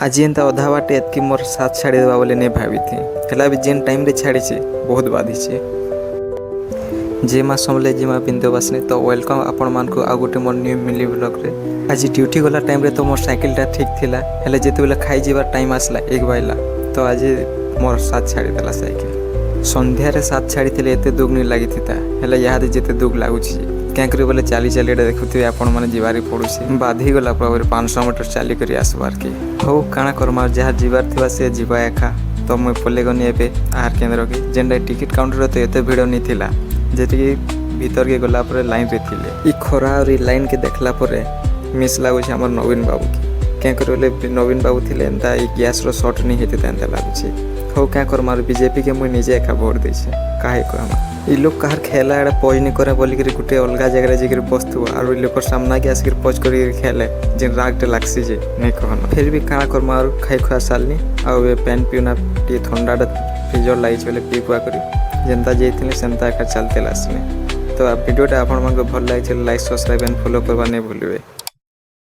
आज एंता अधा बाटे एतकी मोर साथ छाड़ी देवा बोले नहीं भावी थी हेला भी जेन टाइम रे छाड़ी छे बहुत बाधी छे। जे माँ समले जे माँ बिंदुवासिनी तो वेलकम आपण मान को आ गोटे मोर न्यू मिली ब्लॉग रे। आज ड्यूटी गला टाइम रे तो मोर साइकिल टा ठीक थिला हेले जेते बेला खाई जीवार टाइम आसला एक बाइला तो आज मोर साथ छाड़ी देला साइकिल। संध्या रे साथ छाड़ी थिले एते दुख नहीं लागि थिता हेले याद जेते दुख लागु छी क्या करी बोले चाली चाली देखुथे आपण माने जीवारी पड़ुसी बाधी गला प्रभु 500 मीटर चाली करी आसबार के हो काना करमार जहाँ जीवार थिबा से जीवा एका तो मुई पल्ले गनी एबे आहार केंद्र के जेंडा टिकट काउंटर तो एते भिड़ नहीं थिला जेति भीतर के गला पर लाइन रे थिले ई खरा और ई लाइन के देखला परे मिस लागु छै हमर नवीन बाबू के क्या करी बोले नवीन बाबू थिले एंता ई गैस रो शॉर्ट नहीं हेते एंता लागु छै हो क्या करमार बीजेपी के मुई निजे एका वोट दै छै काहे को हम ई लोग कहर खेला एडा पॉज नहीं करे बोली करी गुटे अलगा जगह जेकर बस्तु और ई लोग सामना के आसकर पॉज करी खेले जिन रागटे लागसी जे नहीं कहन फिर भी काना कर मार खाई खुआ सालनी आ वे पेन पिउना टी ठंडा फ्रिजर लाई चले पी पुआ करी जनता जेथिले सेंता का चलते लासने तो वीडियोटा आपण मन को भल लागे लाइक सब्सक्राइब एंड फॉलो करबा नहीं भूलिबे।